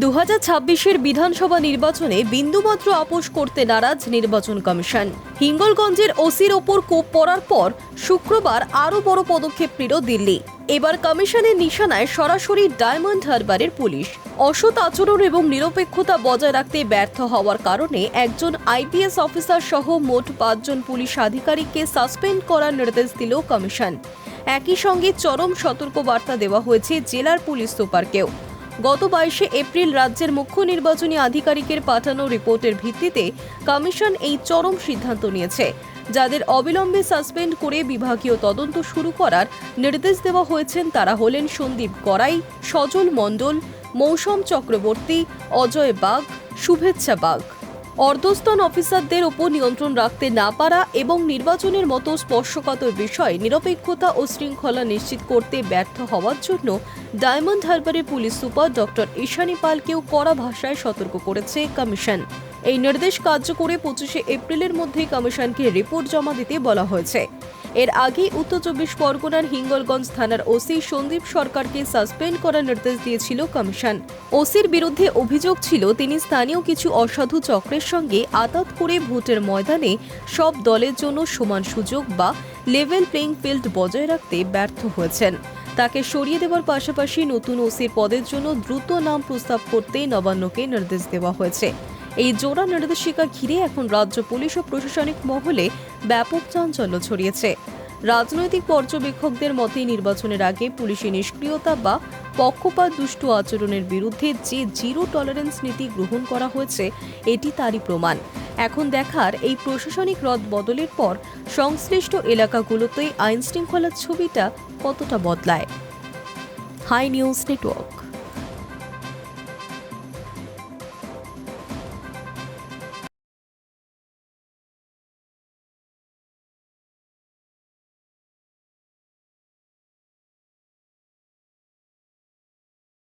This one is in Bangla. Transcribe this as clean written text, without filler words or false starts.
2026-এর বিধানসভা নির্বাচনে বিন্দুমাত্র আপোষ করতে নারাজ নির্বাচন কমিশন। হিঙ্গলগঞ্জের ওসির ওপর কোপ পড়ার পর শুক্রবার আরও বড় পদক্ষেপ নিল দিল্লি। এবার কমিশনের নিশানায় সরাসরি ডায়মন্ড হারবারের পুলিশ। অসৎ আচরণ এবং নিরপেক্ষতা বজায় রাখতে ব্যর্থ হওয়ার কারণে একজন আইপিএস অফিসার সহ মোট 5 জন পুলিশ আধিকারিককে সাসপেন্ড করার নির্দেশ দিল কমিশন। একই সঙ্গে চরম সতর্কবার্তা দেওয়া হয়েছে জেলার পুলিশ সুপারকেও। গত 22 এপ্রিল রাজ্যের মুখ্য নির্বাচনী আধিকারিকের পাঠানো রিপোর্টের ভিত্তিতে কমিশন এই চরম সিদ্ধান্ত নিয়েছে। যাদের অবিলম্বে সাসপেন্ড করে বিভাগীয় তদন্ত শুরু করার নির্দেশ দেওয়া হয়েছে তারা হলেন সন্দীপ গড়াই, সজল মণ্ডল, মৌসম চক্রবর্তী, অজয় বাগ, শুভেচ্ছা বাগ। অর্ধস্তন অফিসারদের ওপর নিয়ন্ত্রণ রাখতে না পারা এবং নির্বাচনের মতো স্পর্শকাতর বিষয়ে নিরপেক্ষতা ও শৃঙ্খলা নিশ্চিত করতে ব্যর্থ হওয়ার জন্য ডায়মন্ড হারবারের পুলিশ সুপার ডক্টর ঈশানী পালকেও কড়া ভাষায় সতর্ক করেছে কমিশন। এই নির্দেশ কার্যকরে 25 এপ্রিলের মধ্যে কমিশনকে রিপোর্ট জমা দিতে বলা হয়েছে। এর আগে উত্তর 24 পরগনার হিঙ্গলগঞ্জ থানার ওসি সন্দীপ সরকারকে সাসপেন্ড করার নির্দেশ দিয়েছিল কমিশন। ওসির বিরুদ্ধে অভিযোগ ছিল তিনি স্থানীয় কিছু অসাধু চক্রের সঙ্গে আতাত করে ভোটের ময়দানে সব দলের জন্য সমান সুযোগ বা লেভেল প্লেইং ফিল্ড বজায় রাখতে ব্যর্থ হয়েছেন। তাকে সরিয়ে দেওয়ার পাশাপাশি নতুন ওসির পদের জন্য দ্রুত নাম প্রস্তাব করতে নবান্নকে নির্দেশ দেওয়া হয়েছে। এই জোড়া নির্দেশিকা ঘিরে এখন রাজ্য পুলিশ ও প্রশাসনিক মহলে ব্যাপক চাঞ্চল্য ছড়িয়েছে। রাজনৈতিক পর্যবেক্ষকদের মতে নির্বাচনের আগে পুলিশি নিষ্ক্রিয়তা বা পক্ষপাত দুষ্ট আচরণের বিরুদ্ধে যে জিরো টলারেন্স নীতি গ্রহণ করা হয়েছে এটি তারই প্রমাণ। এখন দেখার এই প্রশাসনিক রদ বদলের পর সংশ্লিষ্ট এলাকাগুলোতে আইন শৃঙ্খলার ছবিটা কতটা বদলায়। Hi news network.